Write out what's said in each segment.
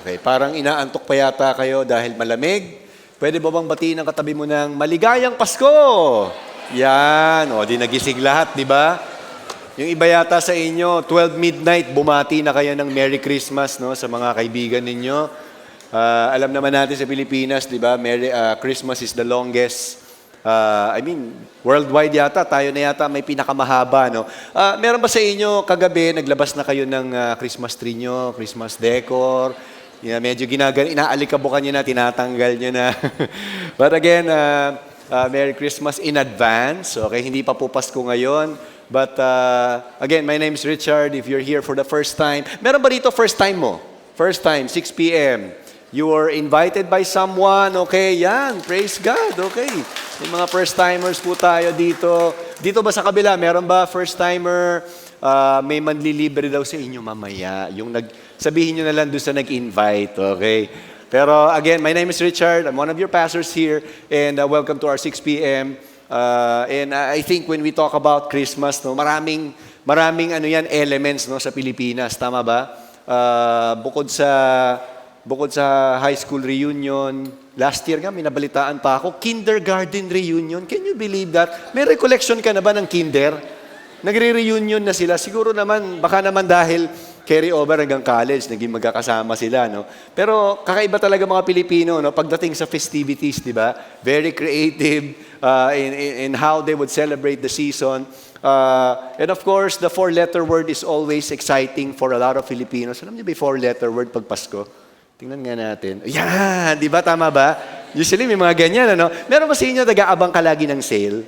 Okay, parang inaantok pa yata kayo dahil malamig. Pwede ba bang batiin ang katabi mo ng maligayang Pasko? Yan, o di nagising lahat, di ba? Yung iba yata sa inyo, 12 midnight, bumati na kayo ng Merry Christmas no, sa mga kaibigan ninyo. Alam naman natin sa Pilipinas, di ba, Christmas is the longest. Worldwide yata, tayo na yata may pinakamahaba. No? Meron ba sa inyo kagabi, naglabas na kayo ng Christmas tree nyo, Christmas decor? Medyo inaalikabukan nyo na, tinatanggal nyo na. But again, Merry Christmas in advance. Okay, hindi pa po Pasko ngayon. But again, my name is Richard. If you're here for the first time, meron ba dito first time mo? First time, 6 p.m. You were invited by someone. Okay, yan. Praise God. Okay. May mga first-timers po tayo dito. Dito ba sa kabila, meron ba first-timer? May manlilibre daw sa inyo mamaya. Sabihin nyo na lang doon sa nag-invite. Okay. Pero again, my name is Richard. I'm one of your pastors here. And welcome to our 6 p.m. And I think when we talk about Christmas, no, maraming elements no, sa Pilipinas. Tama ba? Bukod sa high school reunion, last year nga, may nabalitaan pa ako, kindergarten reunion. Can you believe that? May recollection ka na ba ng kinder? Nagre-reunion na sila. Siguro naman, baka naman dahil carry over hanggang college, naging magkakasama sila. No? Pero kakaiba talaga mga Pilipino no? Pagdating sa festivities, di ba? Very creative in how they would celebrate the season. And of course, the four-letter word is always exciting for a lot of Filipinos. Alam niyo ba yung four-letter word pag Pasko? Tingnan nga natin. Yan! Di ba? Tama ba? Usually may mga ganyan, ano? Meron ba sa inyo nag-aabang ka lagi ng sale?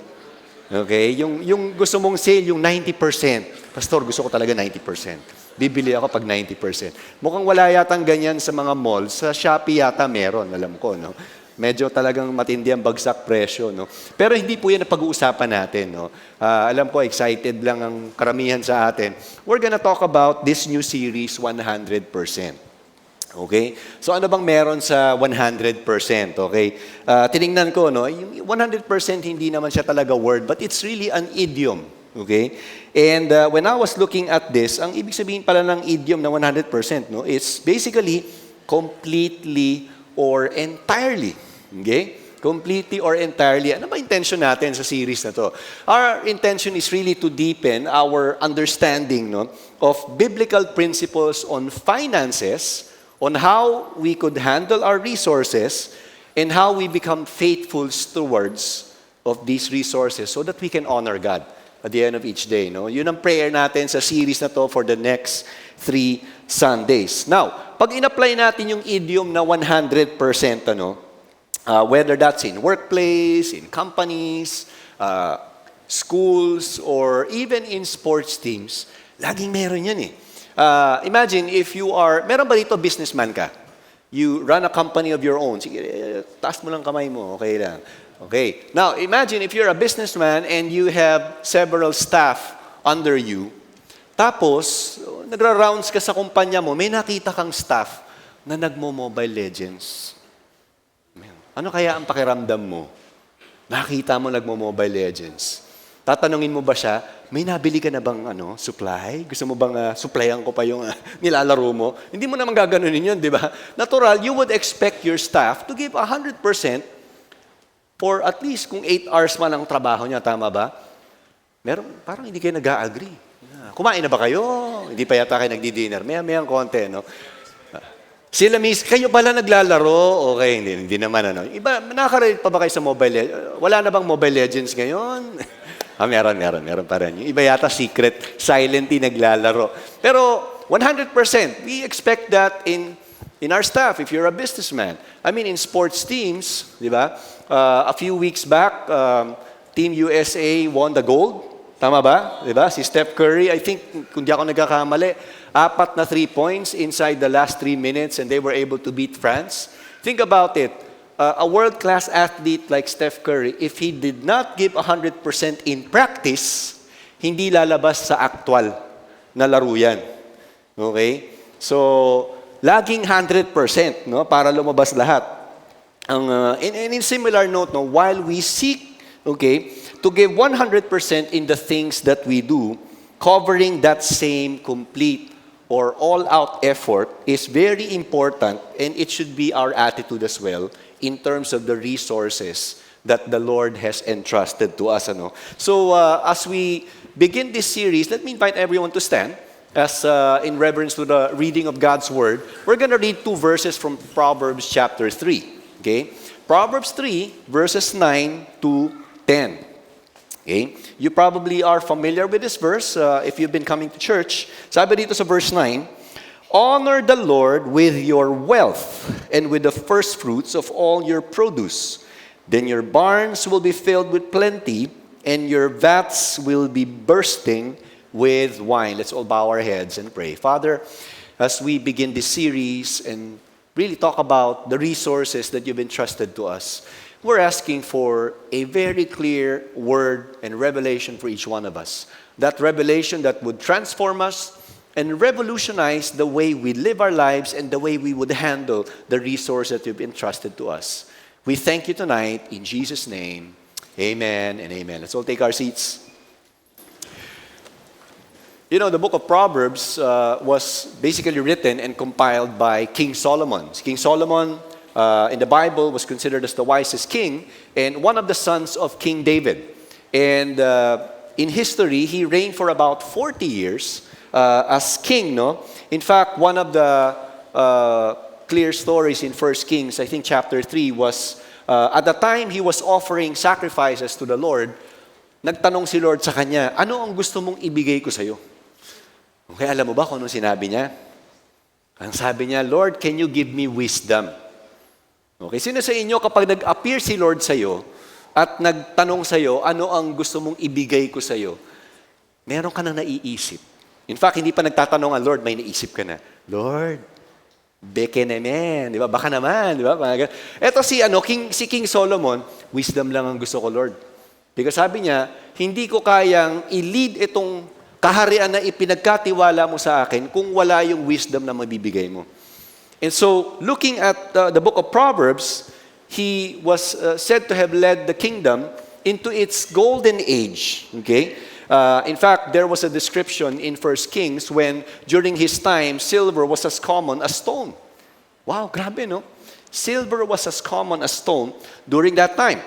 Okay? Yung gusto mong sale, yung 90%. Pastor, gusto ko talaga 90%. Bibili ako pag 90%. Mukhang wala yatang ganyan sa mga malls. Sa Shopee yata meron, alam ko, no? Medyo talagang matindi ang bagsak presyo, no? Pero hindi po yan ang pag-uusapan natin, no? Alam ko, excited lang ang karamihan sa atin. We're gonna talk about this new series, 100%. Okay? So ano bang meron sa 100%? Okay? Tiningnan ko, no? Yung 100% hindi naman siya talaga word, but it's really an idiom. Okay? And when I was looking at this, ang ibig sabihin pala ng idiom na 100%, no? It's basically completely or entirely. Okay? Completely or entirely. Ano ba intention natin sa series na to? Our intention is really to deepen our understanding no, of biblical principles on finances, on how we could handle our resources, and how we become faithful stewards of these resources so that we can honor God at the end of each day. No? Yun ang prayer natin sa series na to for the next 3 Sundays. Now, pag in-apply natin yung idiom na 100%, whether that's in workplace, in companies, schools, or even in sports teams, laging meron yan eh. Imagine if you are, meron ba dito businessman ka? You run a company of your own. Sige, taas mo lang kamay mo, okay lang. Okay. Now, imagine if you're a businessman and you have several staff under you, tapos, nagra-rounds ka sa kumpanya mo, may nakita kang staff na nagmo-Mobile Legends. Ano kaya ang pakiramdam mo? Nakita mo nagmo-Mobile Legends. Tatanungin mo ba siya, may nabili ka na bang supply? Gusto mo bang supplyan ko pa yung nilalaro mo? Hindi mo naman gaganunin yun, di ba? Natural, you would expect your staff to give 100% or at least kung 8 hours man ang trabaho niya, tama ba? Parang hindi kayo nag-a-agree. Kumain na ba kayo? Hindi pa yata kayo nagdi-dinner. Maya-mayang konti, no? Sila kayo pala naglalaro? Okay, hindi naman, Iba, nakaka-relate pa ba kayo sa Mobile Legends? Wala na bang Mobile Legends ngayon? Meron pa rin. Yung iba yata secret, silently naglalaro. Pero 100%, we expect that in our staff, if you're a businessman. I mean, in sports teams, di ba? A few weeks back, Team USA won the gold. Tama ba? Di ba? Si Steph Curry, I think, kung di ako nagkakamali, 4 na 3 points inside the last 3 minutes and they were able to beat France. Think about it. A world-class athlete like Steph Curry, if he did not give 100% in practice, hindi lalabas sa actual na laro yan. Okay? So, laging 100%, no, para lumabas lahat. In similar note, no, while we seek, okay, to give 100% in the things that we do, covering that same complete or all-out effort is very important, and it should be our attitude as well in terms of the resources that the Lord has entrusted to us. Ano? So as we begin this series, let me invite everyone to stand as in reverence to the reading of God's Word. We're going to read 2 verses from Proverbs chapter 3. Okay? Proverbs 3, verses 9 to 10. Okay? You probably are familiar with this verse if you've been coming to church. Sabi dito sa verse 9, honor the Lord with your wealth and with the first fruits of all your produce. Then your barns will be filled with plenty, and your vats will be bursting with wine. Let's all bow our heads and pray. Father, as we begin this series and really talk about the resources that you've entrusted to us, we're asking for a very clear word and revelation for each one of us. That revelation that would transform us and revolutionize the way we live our lives and the way we would handle the resource that you've entrusted to us. We thank you tonight in Jesus' name. Amen and amen. Let's all take our seats. You know, the book of Proverbs was basically written and compiled by King Solomon. King Solomon in the Bible was considered as the wisest king and one of the sons of King David. And in history, he reigned for about 40 years as king. No? In fact, one of the clear stories in 1 Kings, I think chapter 3, was at the time he was offering sacrifices to the Lord, nagtanong si Lord sa kanya, ano ang gusto mong ibigay ko sa iyo? Okay, alam mo ba kung anong sinabi niya? Ang sabi niya, Lord, can you give me wisdom? Okay, sino sa inyo kapag nag-appear si Lord sa iyo at nagtanong sa iyo, ano ang gusto mong ibigay ko sa iyo? Meron ka na naiisip. In fact, hindi pa nagtatanong ang Lord, may naisip ka na. Lord, beke naman, di ba? Baka naman, di ba? Ito si King Solomon, wisdom lang ang gusto ko, Lord. Because sabi niya, hindi ko kayang i-lead itong kaharian na ipinagkatiwala mo sa akin kung wala yung wisdom na mabibigay mo. And so, looking at the book of Proverbs, he was said to have led the kingdom into its golden age. Okay? In fact, there was a description in 1 Kings when, during his time, silver was as common as stone. Wow, grabe, no? Silver was as common as stone during that time.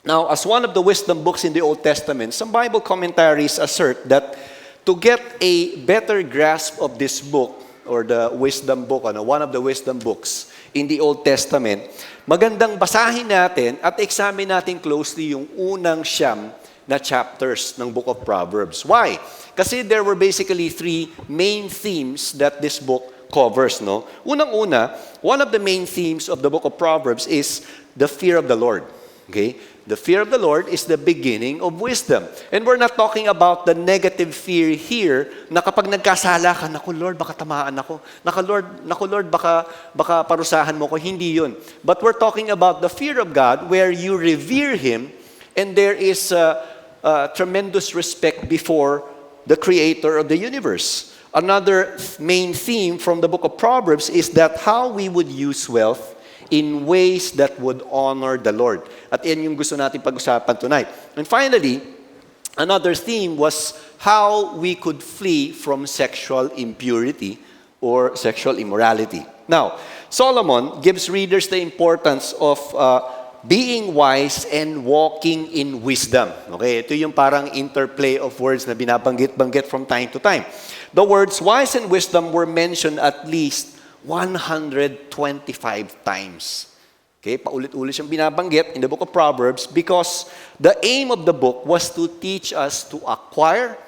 Now, as one of the wisdom books in the Old Testament, some Bible commentaries assert that to get a better grasp of this book, or the wisdom book, one of the wisdom books in the Old Testament, magandang basahin natin at examine natin closely yung unang 9 na chapters ng book of Proverbs. Why? Kasi there were basically 3 main themes that this book covers. No? Unang-una, one of the main themes of the book of Proverbs is the fear of the Lord. Okay? The fear of the Lord is the beginning of wisdom. And we're not talking about the negative fear here na kapag nagkasala ka, naku Lord, baka tamaan ako. Naku Lord, baka parusahan mo ko. Hindi yun. But we're talking about the fear of God where you revere Him and there is tremendous respect before the Creator of the universe. Another main theme from the book of Proverbs is that how we would use wealth in ways that would honor the Lord. At yan yung gusto natin pag-usapan tonight. And finally, another theme was how we could flee from sexual impurity or sexual immorality. Now, Solomon gives readers the importance of being wise and walking in wisdom. Okay, ito yung parang interplay of words na binabanggit-banggit from time to time. The words wise and wisdom were mentioned at least 125 times. Okay, paulit-ulit siyang binabanggit in the book of Proverbs because the aim of the book was to teach us to acquire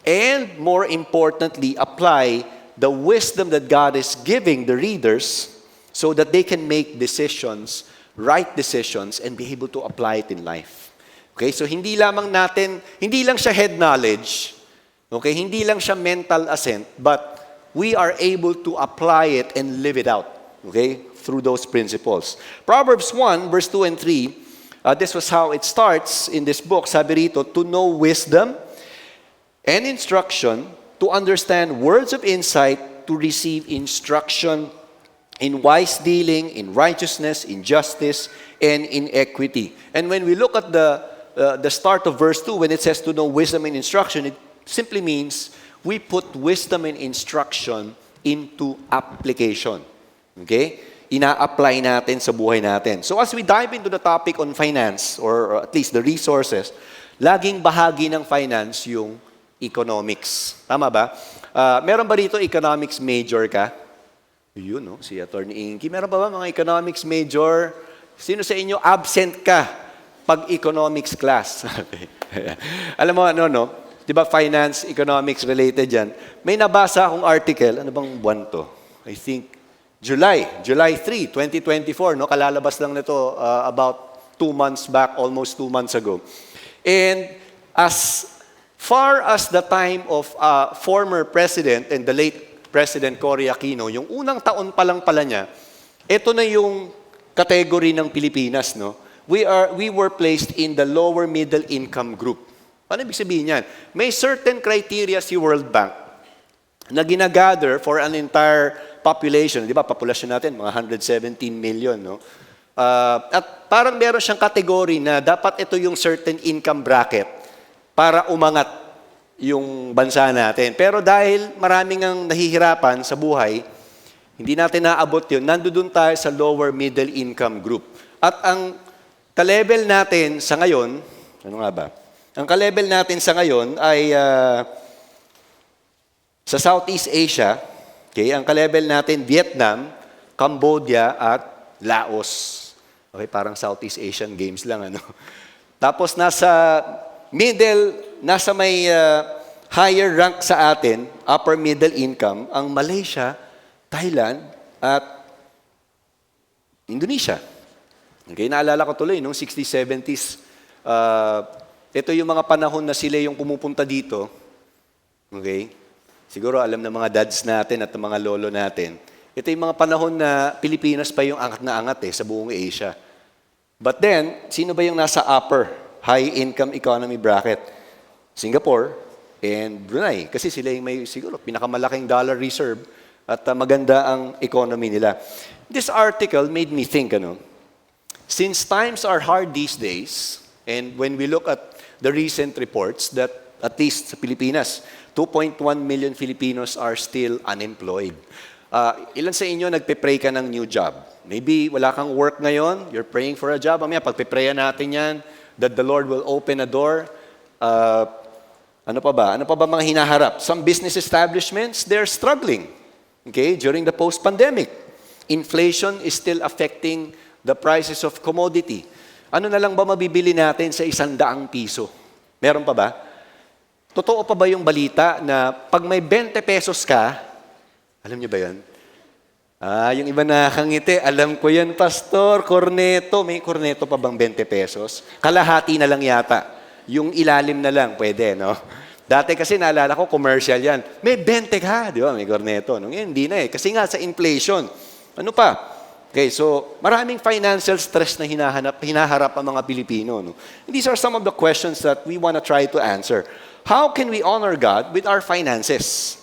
and, more importantly, apply the wisdom that God is giving the readers so that they can make decisions, right decisions, and be able to apply it in life. Okay, so hindi lang siya head knowledge, okay, hindi lang siya mental assent, but we are able to apply it and live it out, okay, through those principles. Proverbs 1, verse 2 and 3, this was how it starts in this book. Sabi rito, to know wisdom and instruction, to understand words of insight, to receive instruction in wise dealing, in righteousness, in justice, and in equity. And when we look at the start of verse 2, when it says to know wisdom and instruction, it simply means we put wisdom and instruction into application. Okay? Ina-apply natin sa buhay natin. So as we dive into the topic on finance, or at least the resources, laging bahagi ng finance yung economics. Tama ba? Meron ba dito economics major ka? Yun, no? Si Attorney Inky. Meron ba mga economics major? Sino sa inyo absent ka pag economics class? Alam mo, no? Di ba finance, economics related yan? May nabasa akong article. Ano bang buwan to? I think July 3, 2024. No? Kalalabas lang nito about 2 months back, almost 2 months ago. And as far as the time of former president and the late President Cory Aquino, yung unang taon pa lang pala niya, ito na yung category ng Pilipinas, no? We were placed in the lower middle income group. Ano ibig sabihin yan? May certain criteria si World Bank na ginagather for an entire population. Di ba, populasyon natin, mga 117 million, no? At parang meron siyang category na dapat ito yung certain income bracket para umangat yung bansa natin. Pero dahil maraming ang nahihirapan sa buhay, hindi natin naabot yun. Nandoon tayo sa lower middle income group. At ang ka-level natin sa ngayon, ano nga ba? Ang ka-level natin sa ngayon ay sa Southeast Asia, okay, ang ka-level natin Vietnam, Cambodia at Laos. Okay, parang Southeast Asian Games lang, ano. Tapos nasa middle, nasa may higher rank sa atin, upper middle income, ang Malaysia, Thailand at Indonesia. Okay, naalala ko tuloy noong 60s, 70s. Ito yung mga panahon na sila yung pumupunta dito. Okay? Siguro alam ng mga dads natin at ng mga lolo natin. Ito yung mga panahon na Pilipinas pa yung angat na angat sa buong Asia. But then, sino ba yung nasa upper high income economy bracket? Singapore and Brunei. Kasi sila yung may siguro pinakamalaking dollar reserve at maganda ang economy nila. This article made me think, since times are hard these days, and when we look at the recent reports that at least sa Pilipinas, 2.1 million Filipinos are still unemployed. Ilan sa inyo nagpe-pray ka ng new job? Maybe wala kang work ngayon, you're praying for a job. Mamaya, pagpe-prayan natin yan, that the Lord will open a door. Ano pa ba? Ano pa ba mga hinaharap? Some business establishments, they're struggling. Okay, during the post-pandemic. Inflation is still affecting the prices of commodity. Ano na lang ba mabibili natin sa 100 piso? Meron pa ba? Totoo pa ba yung balita na pag may 20 pesos ka, alam niyo ba yan? Yung iba nakangiti, alam ko yan, Pastor, corneto. May corneto pa bang 20 pesos? Kalahati na lang yata. Yung ilalim na lang, pwede, no? Dati kasi naalala ko, commercial yan. May 20 ka, di ba? May corneto. Ngayon, hindi na Kasi nga sa inflation. Ano pa? Okay, so maraming financial stress na hinaharap ang mga Pilipino. No? These are some of the questions that we want to try to answer. How can we honor God with our finances?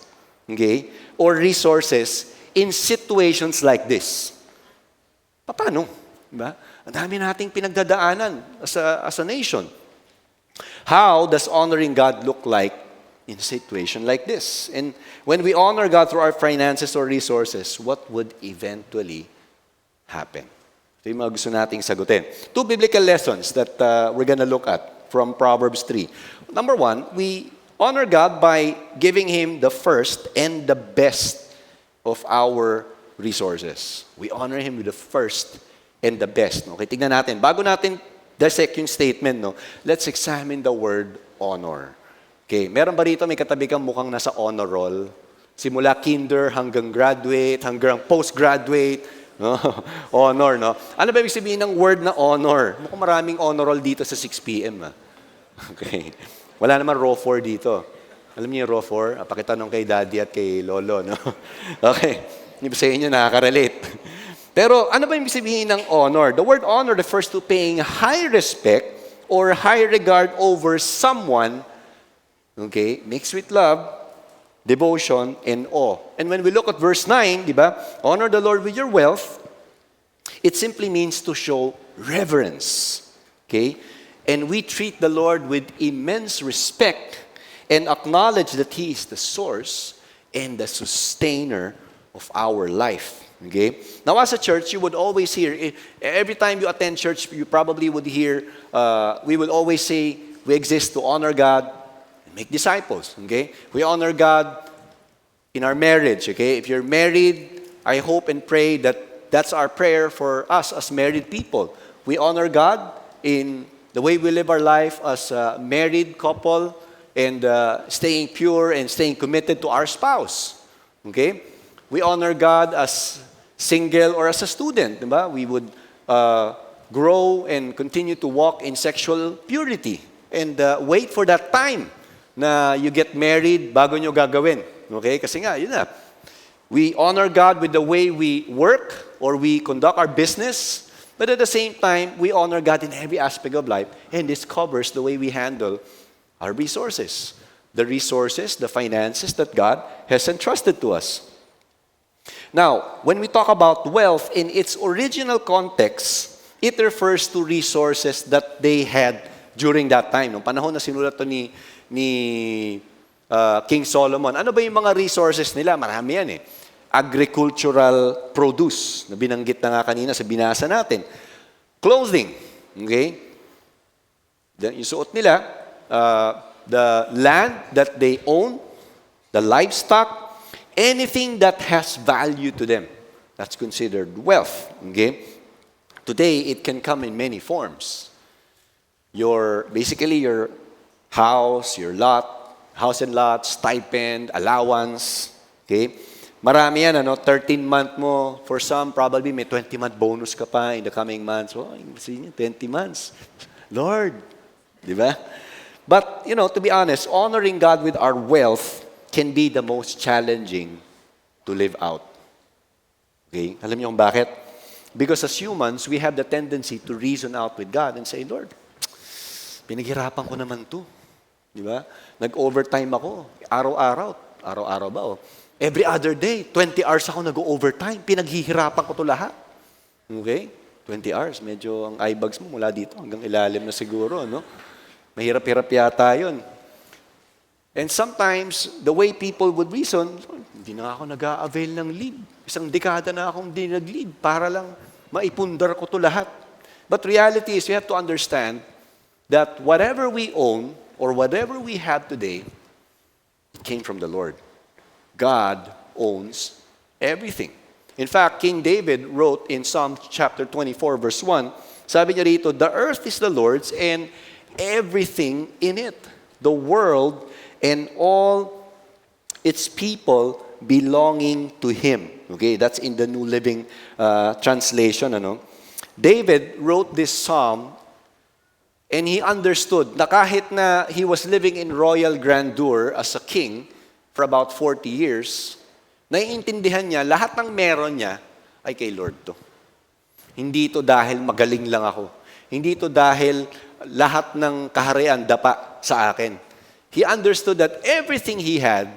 Okay? Or resources in situations like this? Paano? Diba? Ang dami nating pinagdadaanan as a nation. How does honoring God look like in a situation like this? And when we honor God through our finances or resources, what would eventually happen? Ito yung mga gusto nating sagutin. 2 biblical lessons that we're gonna look at from Proverbs 3. Number 1, we honor God by giving Him the first and the best of our resources. We honor Him with the first and the best. Okay, tignan natin. Bago natin dissect yung statement, let's examine the word honor. Okay, meron ba rito may katabi kang mukhang nasa honor roll? Simula kinder hanggang graduate, hanggang postgraduate, no? Honor, no? Ano ba ibig sabihin ng word na honor? Mukhang maraming honor roll dito sa 6 p.m. Okay. Wala naman row 4 dito. Alam niyo yung row 4? Pakitanong kay daddy at kay lolo, no? Okay. Hindi ba sa inyo nakaka-relate? Pero ano ba ibig sabihin ng honor? The word honor refers to paying high respect or high regard over someone, okay, mixed with love, devotion, and awe. And when we look at verse 9, di ba? Honor the Lord with your wealth. It simply means to show reverence. Okay? And we treat the Lord with immense respect and acknowledge that He is the source and the sustainer of our life. Okay? Now, as a church, you would always hear, every time you attend church, you probably would hear, we will always say, we exist to honor God and make disciples. Okay? We honor God in our marriage. Okay? If you're married, I hope and pray that that's our prayer for us as married people. We honor God in the way we live our life as a married couple and staying pure and staying committed to our spouse. Okay? We honor God as single or as a student. Diba? We would grow and continue to walk in sexual purity and wait for that time na you get married bago nyo gagawin. Okay? Kasi nga, yun na. We honor God with the way we work or we conduct our business. But at the same time, we honor God in every aspect of life. And this covers the way we handle our resources. The resources, the finances that God has entrusted to us. Now, when we talk about wealth, in its original context, it refers to resources that they had during that time. Noong panahon na sinulat to ni King Solomon, ano ba yung mga resources nila? Marami yan eh. Agricultural produce, na binanggit na nga kanina sa binasa natin. Clothing, okay? Yung suot nila, the land that they own, the livestock, anything that has value to them. That's considered wealth, okay? Today, it can come in many forms. Basically your house, your lot, house and lot, stipend, allowance, okay? Marami yan, 13-month mo. For some, probably may 20-month bonus ka pa in the coming months. Oh, 20 months. Lord, di ba? But, to be honest, honoring God with our wealth can be the most challenging to live out. Okay? Alam niyo kung bakit? Because as humans, we have the tendency to reason out with God and say, Lord, pinaghirapan ko naman to. Di ba? Nag-overtime ako. Araw-araw. Araw-araw ba? Oh. Every other day, 20 hours ako nag-overtime. Pinaghihirapan ko to lahat. Okay? 20 hours. Medyo ang eye bags mo mula dito hanggang ilalim na siguro. No? Mahirap-hirap yata yun. And sometimes, the way people would reason, hindi na ako nag-a-avail ng leave. Isang dekada na akong hindi nag-leave para lang maipundar ko to lahat. But reality is, we have to understand that whatever we own or whatever we have today, it came from the Lord. God owns everything. In fact, King David wrote in Psalm chapter 24, verse 1, sabi niya rito, the earth is the Lord's and everything in it, the world and all its people belonging to Him. Okay, that's in the New Living Translation. David wrote this psalm and he understood na kahit na he was living in royal grandeur as a king, for about 40 years, naiintindihan niya, lahat ng meron niya ay kay Lord to. Hindi to dahil magaling lang ako. Hindi to dahil lahat ng kaharian dapa sa akin. He understood that everything he had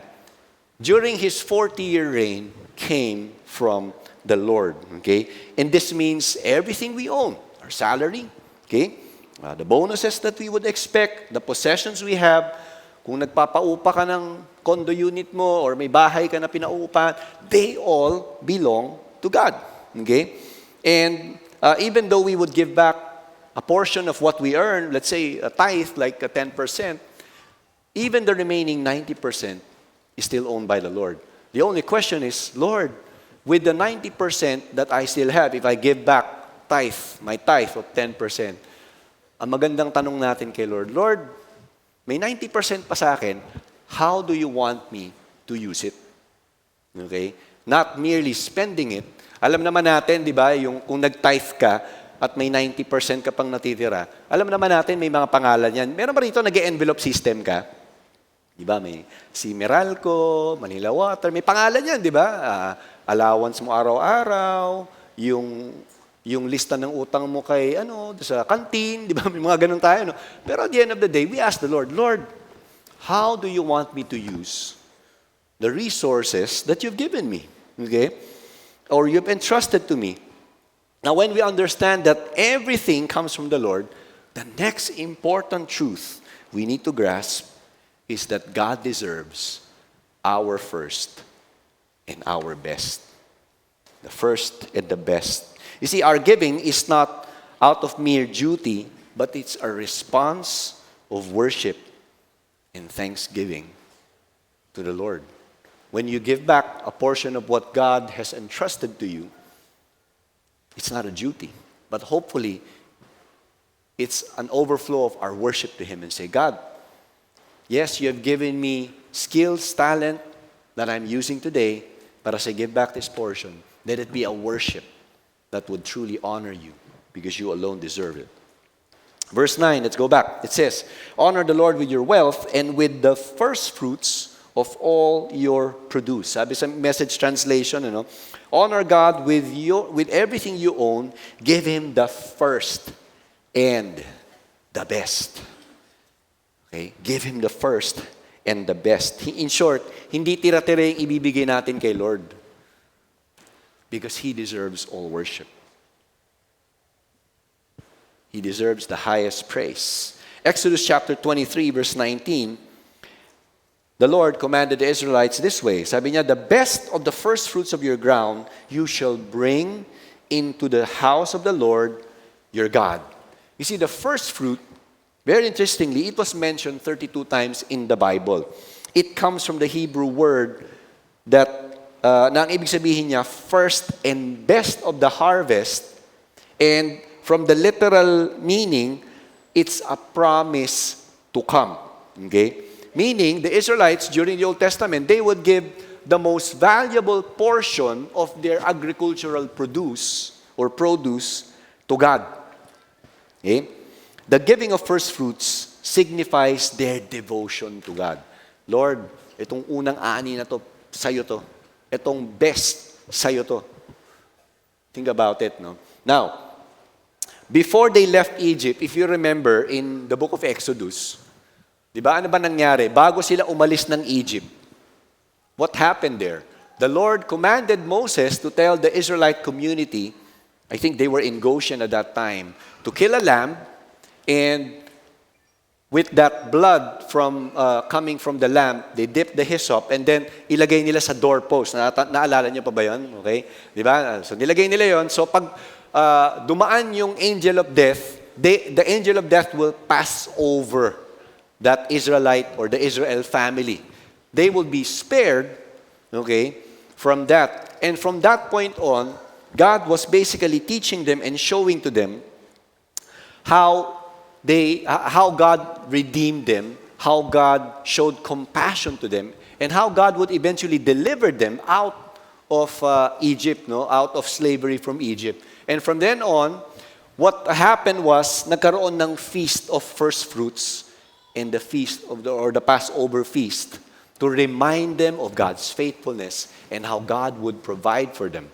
during his 40-year reign came from the Lord. Okay? And this means everything we own, our salary, okay? The bonuses that we would expect, the possessions we have, kung nagpapaupa ka ng condo unit mo or may bahay ka na pinauupahan, they all belong to God. Okay? And even though we would give back a portion of what we earn, let's say a tithe, like 10%, even the remaining 90% is still owned by the Lord. The only question is, Lord, with the 90% that I still have, if I give back my tithe of 10%, ang magandang tanong natin kay Lord, Lord, may 90% pa sa akin, how do you want me to use it? Okay? Not merely spending it. Alam naman natin, di ba, yung kung nag-tithe ka at may 90% ka pang natitira, alam naman natin may mga pangalan yan. Meron ba rito nag-envelope system ka? Di ba, may si Meralco, Manila Water, may pangalan yan, di ba? Allowance mo araw-araw, yung lista ng utang mo kay sa canteen, di ba? May mga ganun tayo, no? Pero at the end of the day, we ask the Lord, Lord, how do you want me to use the resources that you've given me? Okay? Or you've entrusted to me. Now, when we understand that everything comes from the Lord, the next important truth we need to grasp is that God deserves our first and our best. The first and the best. You see, our giving is not out of mere duty, but it's a response of worship and thanksgiving to the Lord. When you give back a portion of what God has entrusted to you, it's not a duty, but hopefully it's an overflow of our worship to Him and say, God, yes, you have given me skills, talent that I'm using today, but as I give back this portion, let it be a worship that would truly honor you because you alone deserve it. Verse 9, let's go back. It says, honor the Lord with your wealth and with the first fruits of all your produce. Sabi sa Message translation, honor God with everything you own. Give Him the first and the best. Okay? Give Him the first and the best. In short, hindi tira-tira yung ibibigay natin kay Lord because He deserves all worship. He deserves the highest praise. Exodus chapter 23, verse 19, the Lord commanded the Israelites this way. Sabi niya, the best of the first fruits of your ground you shall bring into the house of the Lord your God. You see, the first fruit, very interestingly, it was mentioned 32 times in the Bible. It comes from the Hebrew word that, na ang ibig sabihin niya, first and best of the harvest. And from the literal meaning, it's a promise to come. Okay? Meaning, the Israelites during the Old Testament, they would give the most valuable portion of their agricultural produce to God. Okay? The giving of first fruits signifies their devotion to God. Lord, itong unang ani na to, sa'yo to. Itong best, sa'yo to. Think about it, no? Now, before they left Egypt, if you remember in the book of Exodus, di ba, ano ba nangyari? Bago sila umalis ng Egypt, what happened there? The Lord commanded Moses to tell the Israelite community, I think they were in Goshen at that time, to kill a lamb, and with that blood from coming from the lamb, they dipped the hyssop, and then ilagay nila sa doorpost. Naalala niyo pa ba yun? Okay? Di ba? So nilagay nila yon. So pag dumaan yung angel of death, the angel of death will pass over that Israelite or the Israel family. They will be spared, okay, from that. And from that point on, God was basically teaching them and showing to them how God redeemed them, how God showed compassion to them, and how God would eventually deliver them out of Egypt, out of slavery from Egypt. And from then on, what happened was nagkaroon ng feast of first fruits and the feast of the Passover feast to remind them of God's faithfulness and how God would provide for them.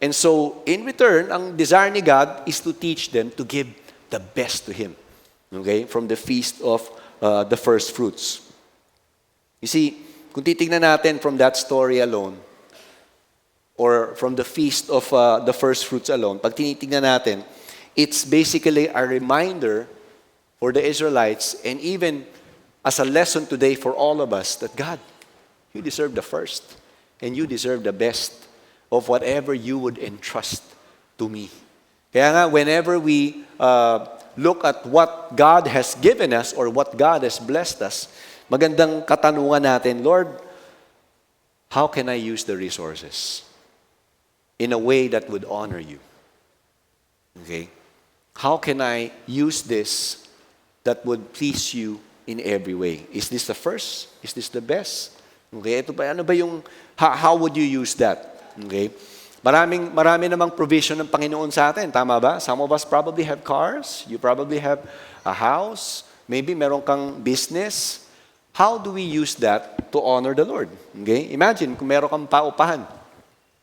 And so, in return, ang desire ni God is to teach them to give the best to Him. Okay? From the feast of the first fruits. You see, kung titignan natin from that story alone, or from the feast of the first fruits alone, pag tinitignan natin, it's basically a reminder for the Israelites and even as a lesson today for all of us that God, you deserve the first and you deserve the best of whatever you would entrust to me. Kaya nga, whenever we look at what God has given us or what God has blessed us, magandang katanungan natin, Lord, how can I use the resources in a way that would honor you? Okay? How can I use this that would please you in every way? Is this the first? Is this the best? Okay, ito ba, ano ba yung, how would you use that? Okay? Marami namang provision ng Panginoon sa atin, tama ba? Some of us probably have cars, you probably have a house, maybe meron kang business. How do we use that to honor the Lord? Okay? Imagine kung meron kang paupahan.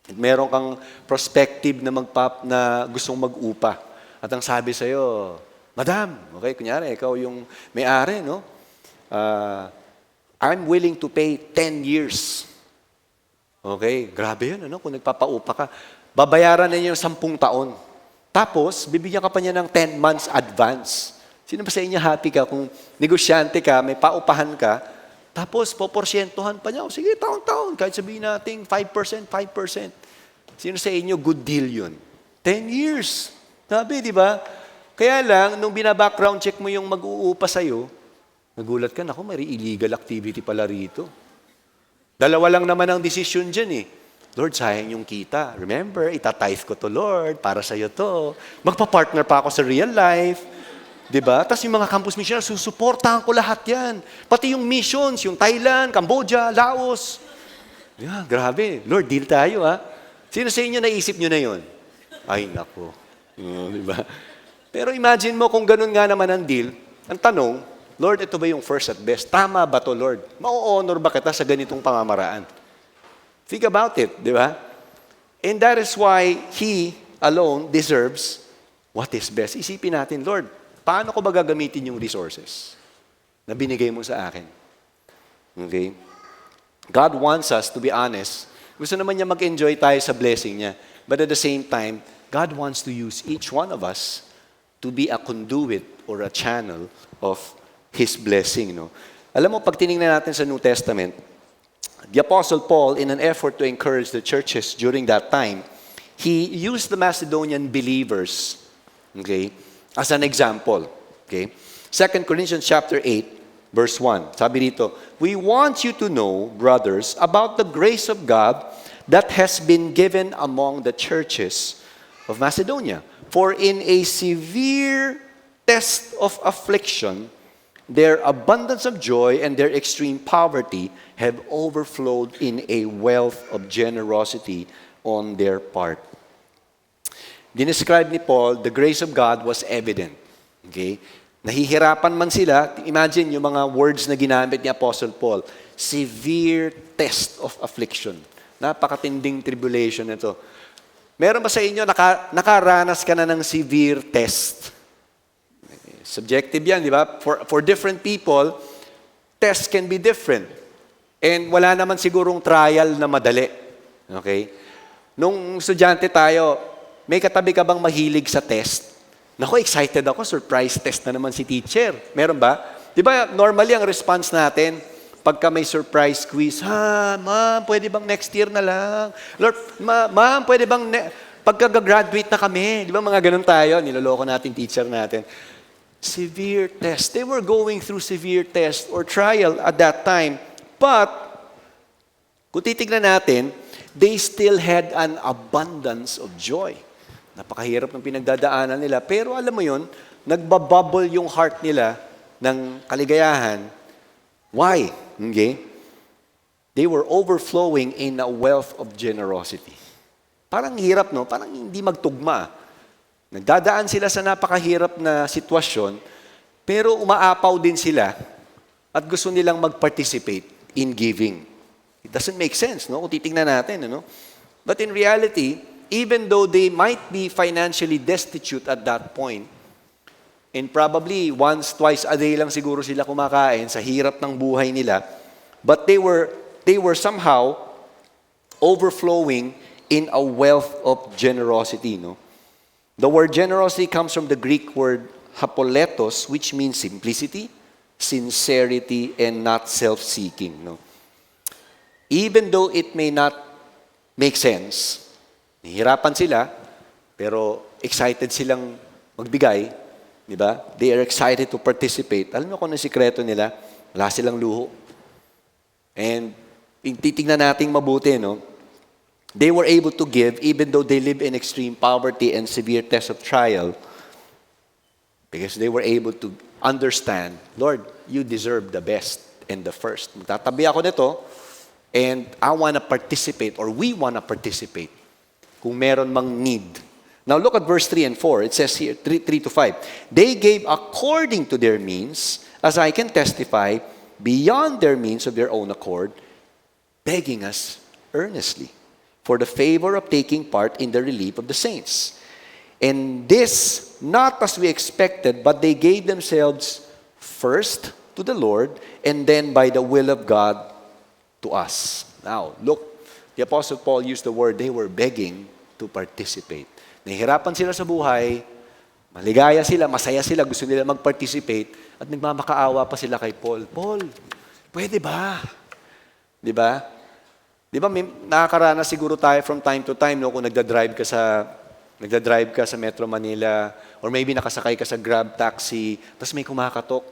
At meron kang prospective na gustong mag-upa. At ang sabi sa'yo, Madam, okay, kunyari, ikaw yung may-ari, no? I'm willing to pay 10 years. Okay, grabe yun, ano? Kung nagpapaupa ka, babayaran na niya yung 10 taon. Tapos, bibigyan ka pa niya ng 10 months advance. Sino ba sa inyo happy ka kung negosyante ka, may paupahan ka, Tapos, poporsyentuhan pa niya. O, sige, taon-taon. Kahit sabihin natin 5%, 5%. Sino sa inyo, good deal yun? 10 years. Sabi, di ba? Kaya lang, nung bina-background check mo yung mag-uupa sa'yo, nagulat ka, naku, may illegal activity pala rito. Dalawa lang naman ang desisyon dyan eh. Lord, sayang yung kita. Remember, itatithe ko to, Lord, para sa'yo to. Magpa-partner pa ako sa real life. Diba? Tapos yung mga campus missionaries, susuportahan ko lahat yan. Pati yung missions, yung Thailand, Cambodia, Laos. Yeah, grabe. Lord, deal tayo ha. Sino sa inyo naisip nyo na yun? Ay, nako. Diba? Pero imagine mo kung ganun nga naman ang deal. Ang tanong, Lord, ito ba yung first at best? Tama ba to, Lord? Mau-honor ba kita sa ganitong pamamaraan? Think about it, di ba? And that is why He alone deserves what is best. Isipin natin, Lord, paano ko ba gagamitin yung resources na binigay mo sa akin? Okay? God wants us to be honest. Gusto naman niya mag-enjoy tayo sa blessing niya. But at the same time, God wants to use each one of us to be a conduit or a channel of His blessing. No? Alam mo, pag tinignan natin sa New Testament, the Apostle Paul, in an effort to encourage the churches during that time, he used the Macedonian believers, okay, as an example. Okay? 2 Corinthians chapter 8, verse 1. Sabi dito, we want you to know, brothers, about the grace of God that has been given among the churches of Macedonia. For in a severe test of affliction, their abundance of joy and their extreme poverty have overflowed in a wealth of generosity on their part. Dinescribe ni Paul, the grace of God was evident. Okay? Nahihirapan man sila, imagine yung mga words na ginamit ni Apostle Paul, severe test of affliction. Napakatinding tribulation ito. Meron ba sa inyo, nakaranas ka na ng severe test? Subjective yan, di ba? For different people, tests can be different. And wala naman sigurong trial na madali. Okay? Nung estudyante tayo, may katabi ka bang mahilig sa test? Naku, excited ako, surprise test na naman si teacher. Meron ba? Di ba, normally ang response natin, pagka may surprise quiz, ma'am, pwede bang next year na lang? Lord, ma'am, pwede bang pagka-graduate na kami? Di ba mga ganun tayo? Niloloko natin teacher natin. Severe test. They were going through severe test or trial at that time. But, kung titignan natin, they still had an abundance of joy. Napakahirap ng pinagdadaanan nila. Pero alam mo yun, nagbabubble yung heart nila ng kaligayahan. Why? Okay? They were overflowing in a wealth of generosity. Parang hirap, no? Parang hindi magtugma. Nagdadaan sila sa napakahirap na sitwasyon, pero umaapaw din sila at gusto nilang mag-participate in giving. It doesn't make sense, no? Kung titingnan natin, ano? But in reality, even though they might be financially destitute at that point, and probably once, twice a day lang siguro sila kumakain sa hirap ng buhay nila, but they were somehow overflowing in a wealth of generosity, no? The word generosity comes from the Greek word hapoletos, which means simplicity, sincerity, and not self-seeking. No? Even though it may not make sense, nahihirapan sila, pero excited silang magbigay, di ba? They are excited to participate. Alam mo kung ano yung sikreto nila? Wala silang luho. And titignan nating mabuti, no? They were able to give even though they live in extreme poverty and severe test of trial because they were able to understand, Lord, you deserve the best and the first. Magtatabi ako nito and I want to participate or we want to participate kung meron mang need. Now look at verse 3 and 4. It says here, 3 to 5. They gave according to their means, as I can testify, beyond their means of their own accord, begging us earnestly for the favor of taking part in the relief of the saints. And this, not as we expected, but they gave themselves first to the Lord, and then by the will of God to us. Now, look, the Apostle Paul used the word, they were begging to participate. Nahihirapan sila sa buhay, maligaya sila, masaya sila, gusto nila mag-participate, at nagmamakaawa pa sila kay Paul. Paul, Pwede ba? Di ba? Di ba, nakakaranas siguro tayo from time to time, no, kung nagda-drive ka sa Metro Manila, or maybe nakasakay ka sa Grab taxi, tapos may kumakatok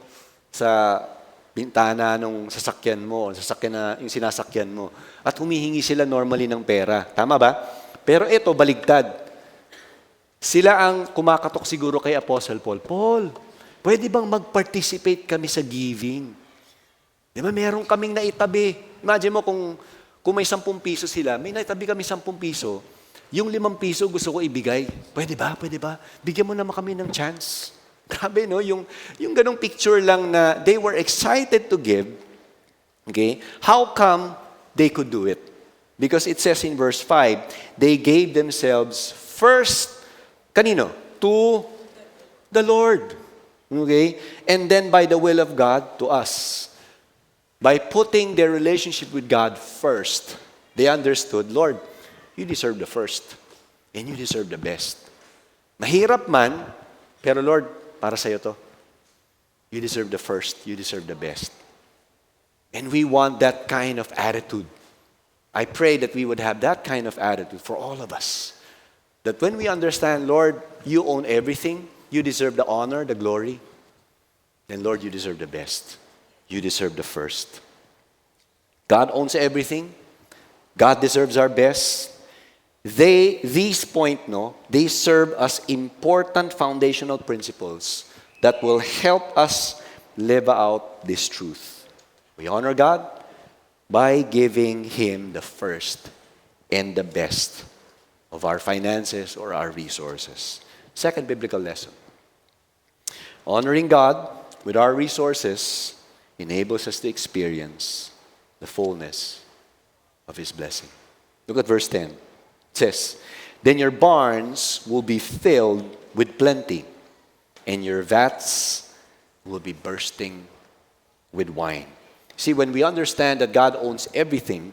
sa bintana ng sasakyan mo, yung sinasakyan mo, at humihingi sila normally ng pera. Tama ba? Pero ito, baligtad. Sila ang kumakatok siguro kay Apostle Paul. Paul, pwede bang mag-participate kami sa giving? Di ba, meron kaming naitabi. Imagine mo kung may 10 piso sila, may naitabi kami 10 piso, yung 5 piso gusto ko ibigay. Pwede ba? Pwede ba? Bigyan mo naman kami ng chance. Grabe, no? Yung ganong picture lang na they were excited to give. Okay? How come they could do it? Because it says in verse 5, they gave themselves first, kanino? To the Lord. Okay? And then by the will of God, to us. By putting their relationship with God first, they understood, Lord, you deserve the first. And you deserve the best. Mahirap man, pero Lord, para sa'yo to. You deserve the first. You deserve the best. And we want that kind of attitude. I pray that we would have that kind of attitude for all of us. That when we understand, Lord, you own everything. You deserve the honor, the glory. Then, Lord, you deserve the best. You deserve the first. God owns everything. God deserves our best. They serve as important foundational principles that will help us live out this truth. We honor God by giving Him the first and the best of our finances or our resources. Second biblical lesson. Honoring God with our resources enables us to experience the fullness of His blessing. Look at verse 10. It says, then your barns will be filled with plenty, and your vats will be bursting with wine. See, when we understand that God owns everything,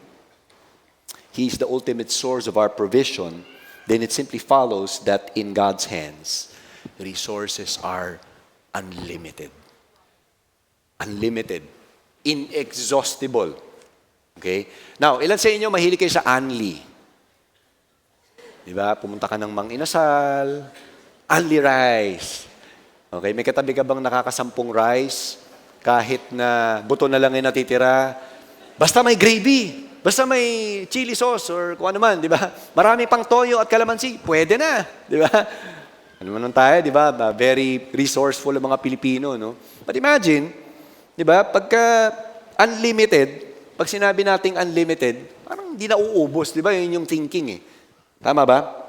He is the ultimate source of our provision, then it simply follows that in God's hands, resources are unlimited. Unlimited. Inexhaustible. Okay? Now, ilan sa inyo mahilig kayo sa Anli? Diba? Pumunta ka ng Mang Inasal, Anli rice. Okay? May katabi ka bang nakakasampung rice? Kahit na buto na lang yung natitira. Basta may gravy. Basta may chili sauce or kung ano man. Diba? Marami pang toyo at kalamansi. Pwede na. Diba? Ano man tayo, diba? Very resourceful ang mga Pilipino. No? But imagine, diba? Pagka unlimited, pag sinabi nating unlimited, parang hindi na uubos. Diba? Yun yung thinking eh. Tama ba?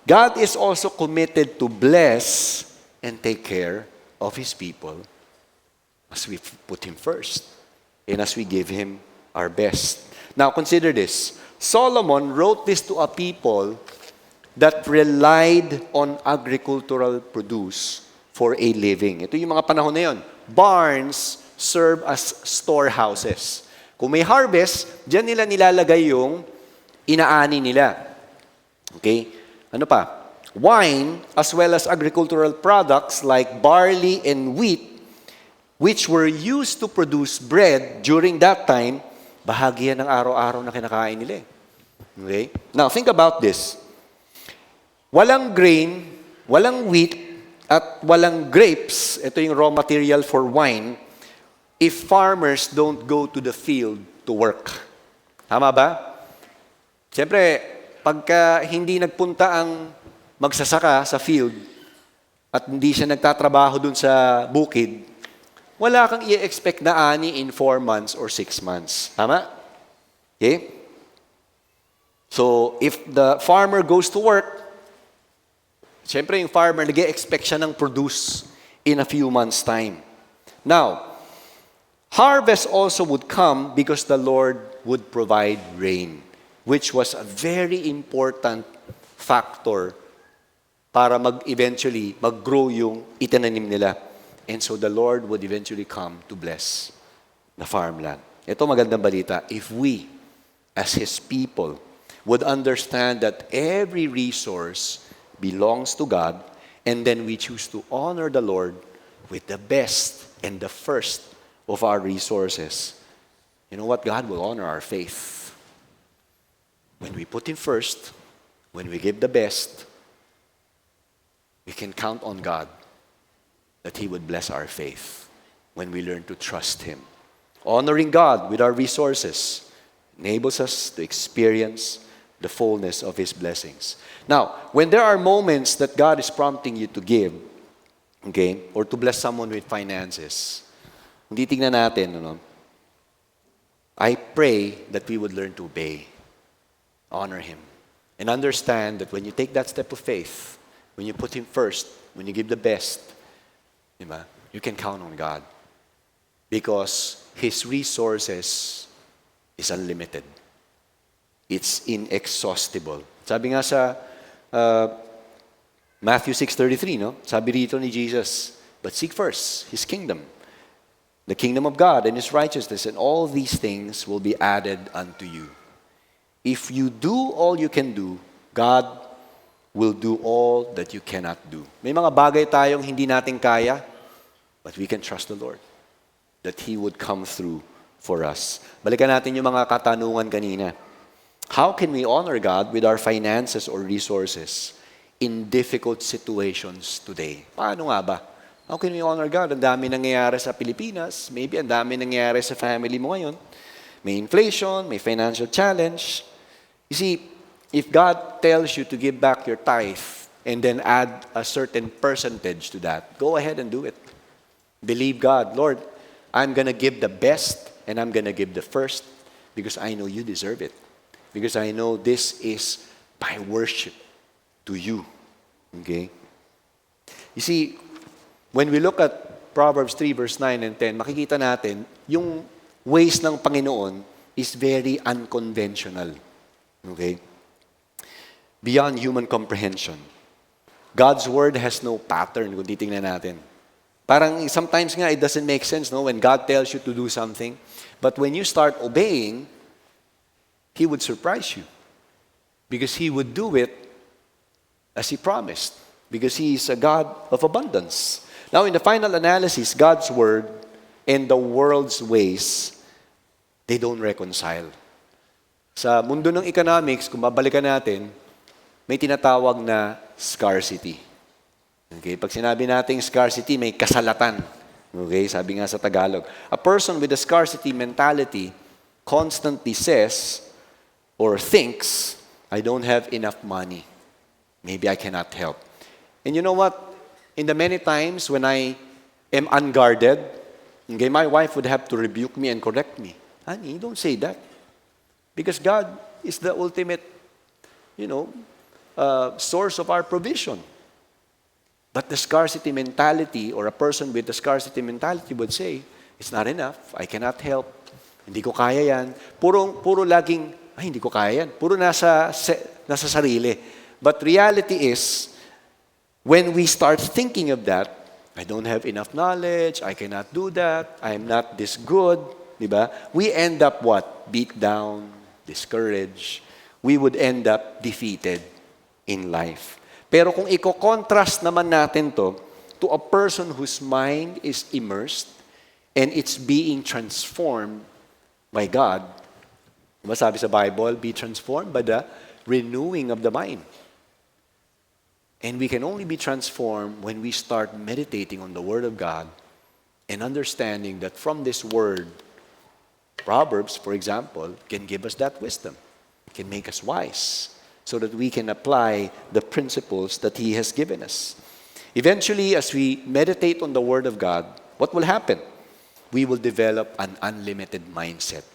God is also committed to bless and take care of His people as we put Him first and as we give Him our best. Now, consider this. Solomon wrote this to a people that relied on agricultural produce for a living. Ito yung mga panahon na yun. Barns serve as storehouses. Kung may harvest, dyan nila nilalagay yung inaani nila. Okay? Ano pa? Wine, as well as agricultural products like barley and wheat, which were used to produce bread during that time, bahagi yan ng araw-araw na kinakain nila. Okay? Now, think about this. Walang grain, walang wheat, at walang grapes, ito yung raw material for wine, if farmers don't go to the field to work. Tama ba? Siyempre, pagka hindi nagpunta ang magsasaka sa field at hindi siya nagtatrabaho dun sa bukid, wala kang i-expect na ani in 4 months or 6 months. Tama? Okay? So, if the farmer goes to work, siyempre yung farmer, nag-expect siya ng produce in a few months' time. Now, harvest also would come because the Lord would provide rain, which was a very important factor para eventually mag-grow yung itinanim nila. And so the Lord would eventually come to bless the farmland. Ito magandang balita. If we, as His people, would understand that every resource belongs to God, and then we choose to honor the Lord with the best and the first of our resources, You know what? God will honor our faith. When we put Him first, when we give the best, we can count on God that He would bless our faith when we learn to trust Him. Honoring God with our resources enables us to experience the fullness of His blessings. Now, when there are moments that God is prompting you to give, okay, or to bless someone with finances, hindi tingnan natin, I pray that we would learn to obey, honor Him, and understand that when you take that step of faith, when you put Him first, when you give the best, diba, you can count on God because His resources is unlimited. It's inexhaustible. Sabi nga sa Matthew 6:33, no? Sabi rito ni Jesus, but seek first His kingdom, the kingdom of God and His righteousness, and all these things will be added unto you. If you do all you can do, God will do all that you cannot do. May mga bagay tayong hindi natin kaya, but we can trust the Lord that He would come through for us. Balikan natin yung mga katanungan kanina. How can we honor God with our finances or resources in difficult situations today? Paano nga ba? How can we honor God? Ang dami nangyayari sa Pilipinas. Maybe ang dami nangyayari sa family mo ngayon. May inflation, may financial challenge. You see, if God tells you to give back your tithe and then add a certain percentage to that, go ahead and do it. Believe God. Lord, I'm going to give the best and I'm going to give the first because I know you deserve it. Because I know this is my worship to you. Okay? You see, when we look at Proverbs 3 verse 9 and 10, makikita natin yung ways ng Panginoon is very unconventional. Okay? Beyond human comprehension. God's word has no pattern kung titingnan natin. Parang sometimes nga it doesn't make sense, no, when God tells you to do something. But when you start obeying, He would surprise you. Because He would do it as He promised. Because He is a God of abundance. Now, in the final analysis, God's word and the world's ways, they don't reconcile. Sa mundo ng economics, kung babalikan natin, may tinatawag na scarcity. Okay? Pag sinabi nating scarcity, may kasalatan. Okay? Sabi nga sa Tagalog. A person with a scarcity mentality constantly says or thinks, I don't have enough money. Maybe I cannot help. And you know what? In the many times when I am unguarded, okay, my wife would have to rebuke me and correct me. Honey, don't say that. Because God is the ultimate, source of our provision. But the scarcity mentality or a person with the scarcity mentality would say, it's not enough. I cannot help. Hindi ko kaya yan. Puro laging, hindi ko kaya yan. Puro nasa sarili. But reality is, when we start thinking of that, I don't have enough knowledge, I cannot do that, I'm not this good, diba? We end up what? Beat down, discouraged. We would end up defeated in life. Pero kung i-contrast naman natin to a person whose mind is immersed and it's being transformed by God, diba sabi sa Bible, be transformed by the renewing of the mind. And we can only be transformed when we start meditating on the Word of God and understanding that from this Word, Proverbs, for example, can give us that wisdom, can make us wise, so that we can apply the principles that He has given us. Eventually, as we meditate on the Word of God, what will happen? We will develop an unlimited mindset,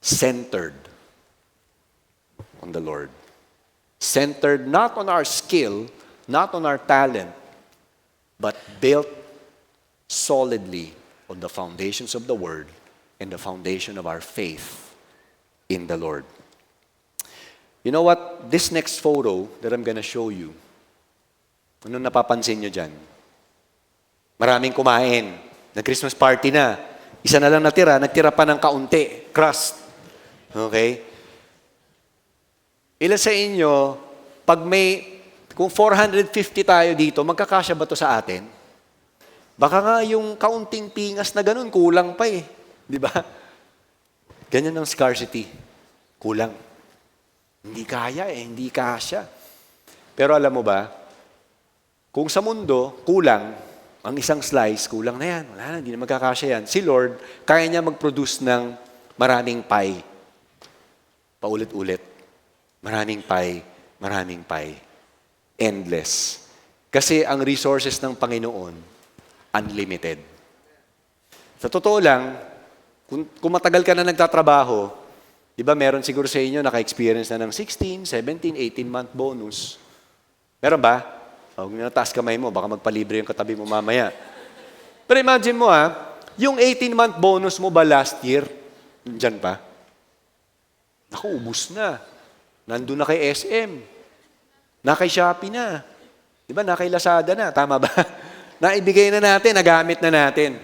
centered on the Lord. Centered not on our skill, not on our talent, but built solidly on the foundations of the Word and the foundation of our faith in the Lord. You know what? This next photo that I'm gonna show you, ano napapansin nyo dyan? Maraming kumain. Nag-Christmas party na. Isa na lang natira, nagtira pa ng kaunti. Crust. Okay? Ilan sa inyo, kung 450 tayo dito, magkakasya ba to sa atin? Baka nga yung kaunting pingas na ganun, kulang pa eh. Di ba? Ganyan ang scarcity. Kulang. Hindi kaya hindi kasya. Pero alam mo ba, kung sa mundo, kulang, ang isang slice, kulang na yan. Wala na, hindi na magkakasya yan. Si Lord, kaya niya mag-produce ng maraming pie. Paulit-ulit. Maraming pie, maraming pie. Endless. Kasi ang resources ng Panginoon, unlimited. Sa totoo lang, kung matagal ka na nagtatrabaho, di ba meron siguro sa inyo naka-experience na ng 16, 17, 18-month bonus. Meron ba? Huwag na taas kamay mo, baka magpalibre yung katabi mo mamaya. Pero imagine mo yung 18-month bonus mo ba last year, dyan pa? Naku, ubus na. Nandun na kay SM. Na kay Shopee na. Di ba, na kay Lazada na. Tama ba? Naibigay na natin, nagamit na natin.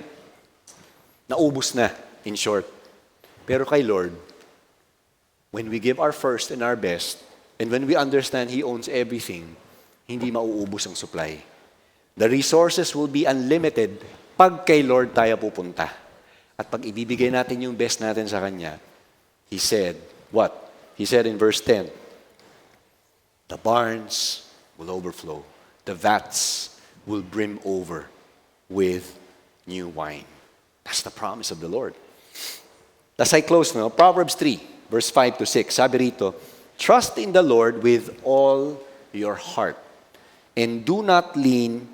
Naubos na, in short. Pero kay Lord, when we give our first and our best, and when we understand He owns everything, hindi mauubos ang supply. The resources will be unlimited pag kay Lord tayo pupunta. At pag ibibigay natin yung best natin sa Kanya, He said, what? He said in verse 10, the barns will overflow. The vats will brim over with new wine. That's the promise of the Lord. As I close now, Proverbs 3, verse 5 to 6, sabi rito, trust in the Lord with all your heart, and do not lean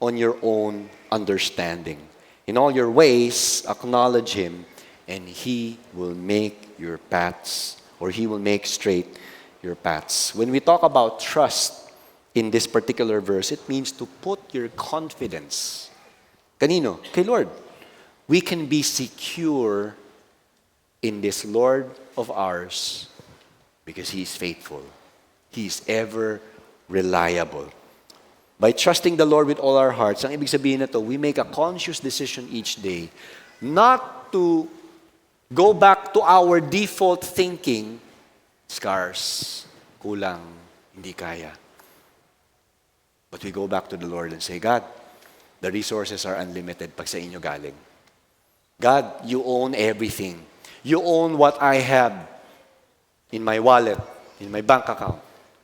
on your own understanding. In all your ways, acknowledge Him, and He will make your paths, or He will make straight your paths. When we talk about trust in this particular verse, it means to put your confidence. Kanino? Kay Lord. We can be secure in this Lord of ours because He is faithful. He is ever reliable. By trusting the Lord with all our hearts, ang ibig sabihin na to, we make a conscious decision each day not to go back to our default thinking, scarce, kulang, hindi kaya. But we go back to the Lord and say, God, the resources are unlimited pag sa inyo galing. God, you own everything. You own what I have in my wallet, in my bank account.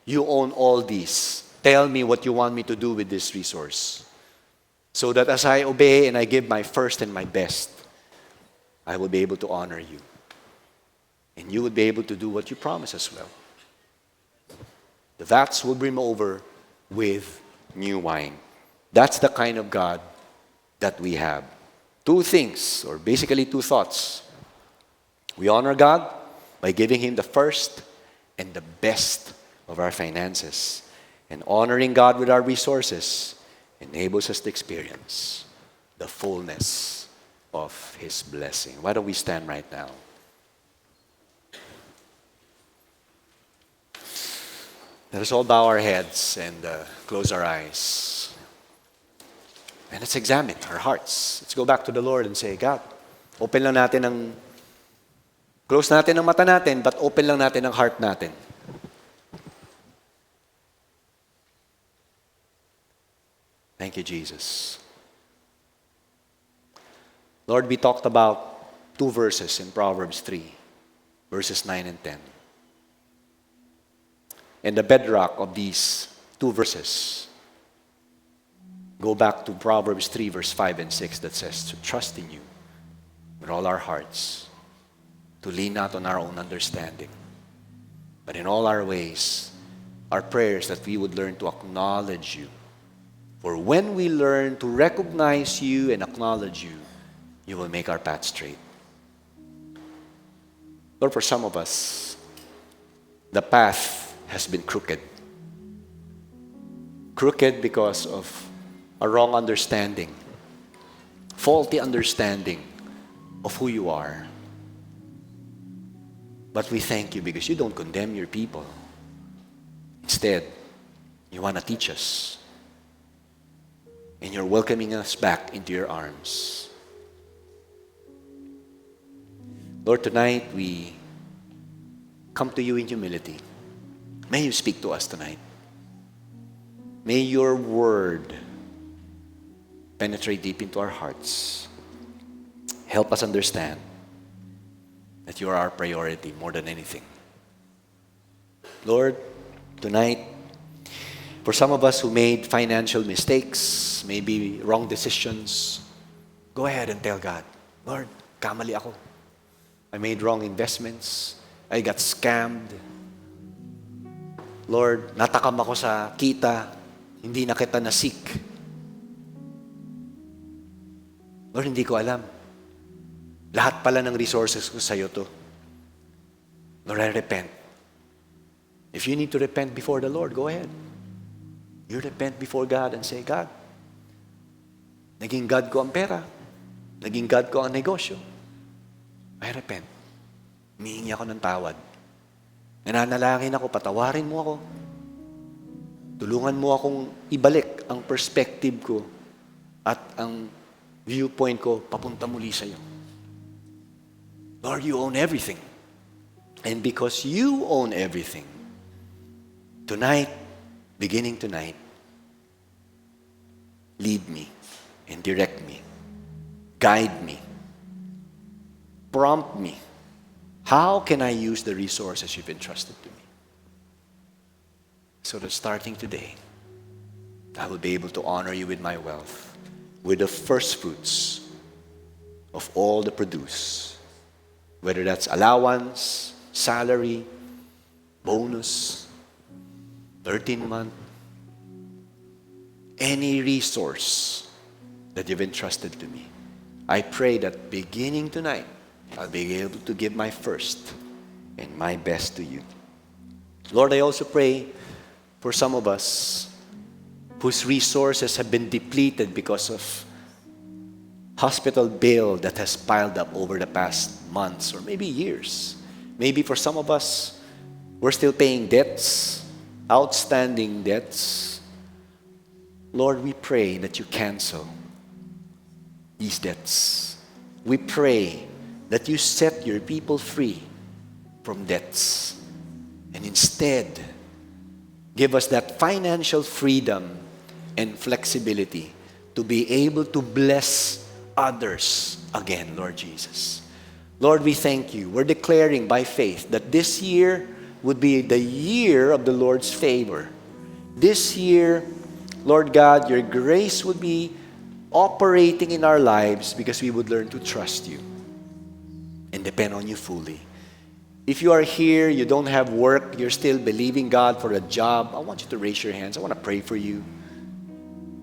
You own all these. Tell me what you want me to do with this resource. So that as I obey and I give my first and my best, I will be able to honor you. And you will be able to do what you promise as well. The vats will brim over with new wine. That's the kind of God that we have. Two things, or basically two thoughts. We honor God by giving Him the first and the best of our finances. And honoring God with our resources enables us to experience the fullness of His blessing. Why don't we stand right now? Let us all bow our heads and close our eyes. And let's examine our hearts. Let's go back to the Lord and say, God, open lang natin close natin ang mata natin, but open lang natin ang heart natin. Thank you, Jesus. Lord, we talked about two verses in Proverbs 3, verses 9 and 10. And the bedrock of these two verses go back to Proverbs 3, verse 5 and 6 that says to trust in you with all our hearts, to lean not on our own understanding, but in all our ways, our prayers that we would learn to acknowledge you. For when we learn to recognize you and acknowledge you, you will make our path straight. Lord, for some of us, the path has been crooked. Crooked because of a wrong understanding, faulty understanding of who you are. But we thank you because you don't condemn your people. Instead, you want to teach us. And you're welcoming us back into your arms. Lord, tonight we come to you in humility. May you speak to us tonight. May your word penetrate deep into our hearts. Help us understand that you are our priority more than anything. Lord, tonight, for some of us who made financial mistakes, maybe wrong decisions, go ahead and tell God, Lord, kamali ako. I made wrong investments. I got scammed. Lord, natakam ako sa kita. Hindi na kita na-seek. Lord, hindi ko alam. Lahat pala ng resources ko sa'yo to. Lord, I repent. If you need to repent before the Lord, go ahead. You repent before God and say, God, naging God ko ang pera. Naging God ko ang negosyo. I repent. Humihingi ako ng tawad. Nananalangin ako, patawarin mo ako. Tulungan mo akong ibalik ang perspective ko at ang viewpoint ko papunta muli sa iyo. Lord, you own everything. And because you own everything, tonight, beginning tonight, lead me and direct me. Guide me. Prompt me. How can I use the resources you've entrusted to me? So that starting today, I will be able to honor you with my wealth, with the first fruits of all the produce, whether that's allowance, salary, bonus, 13-month, any resource that you've entrusted to me. I pray that beginning tonight, I'll be able to give my first and my best to you. Lord, I also pray for some of us whose resources have been depleted because of hospital bill that has piled up over the past months or maybe years. Maybe for some of us, we're still paying debts, outstanding debts. Lord, we pray that you cancel these debts. We pray that you set your people free from debts and instead give us that financial freedom and flexibility to be able to bless others again, Lord Jesus. Lord, we thank you. We're declaring by faith that this year would be the year of the Lord's favor. This year, Lord God, your grace would be operating in our lives because we would learn to trust you and depend on you fully. If you are here, you don't have work, you're still believing God for a job, I want you to raise your hands. I want to pray for you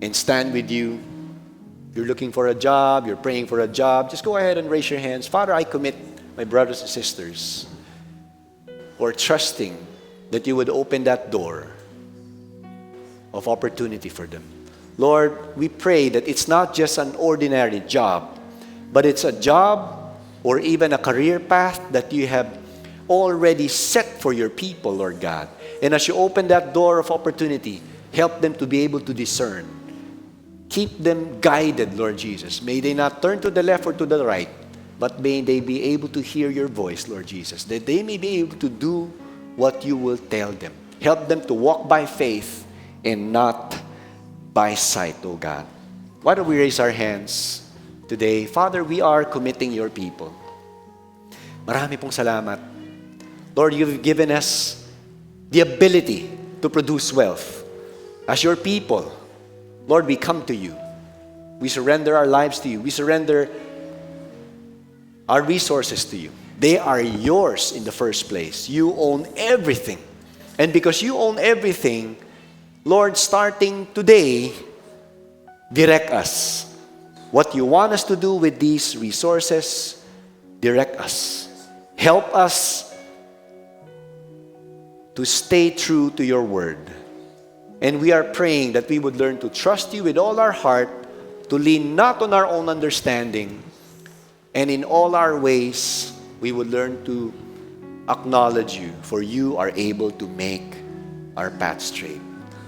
and stand with you. If you're looking for a job, you're praying for a job, just go ahead and raise your hands. Father, I commit my brothers and sisters who are trusting that you would open that door of opportunity for them. Lord, we pray that it's not just an ordinary job, but it's a job or even a career path that you have already set for your people, Lord God. And as you open that door of opportunity, help them to be able to discern. Keep them guided, Lord Jesus. May they not turn to the left or to the right, but may they be able to hear your voice, Lord Jesus, that they may be able to do what you will tell them. Help them to walk by faith and not by sight, oh God. Why don't we raise our hands today? Father, we are committing your people. Marami pong salamat. Lord, you've given us the ability to produce wealth. As your people, Lord, we come to you. We surrender our lives to you. We surrender our resources to you. They are yours in the first place. You own everything. And because you own everything, Lord, starting today, direct us. What you want us to do with these resources, direct us. Help us to stay true to your word. And we are praying that we would learn to trust you with all our heart, to lean not on our own understanding, and in all our ways, we would learn to acknowledge you, for you are able to make our path straight.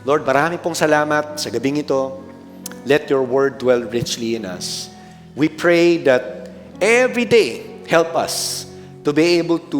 Lord, marami pong salamat sa gabing ito. Let your word dwell richly in us. We pray that every day, help us to be able to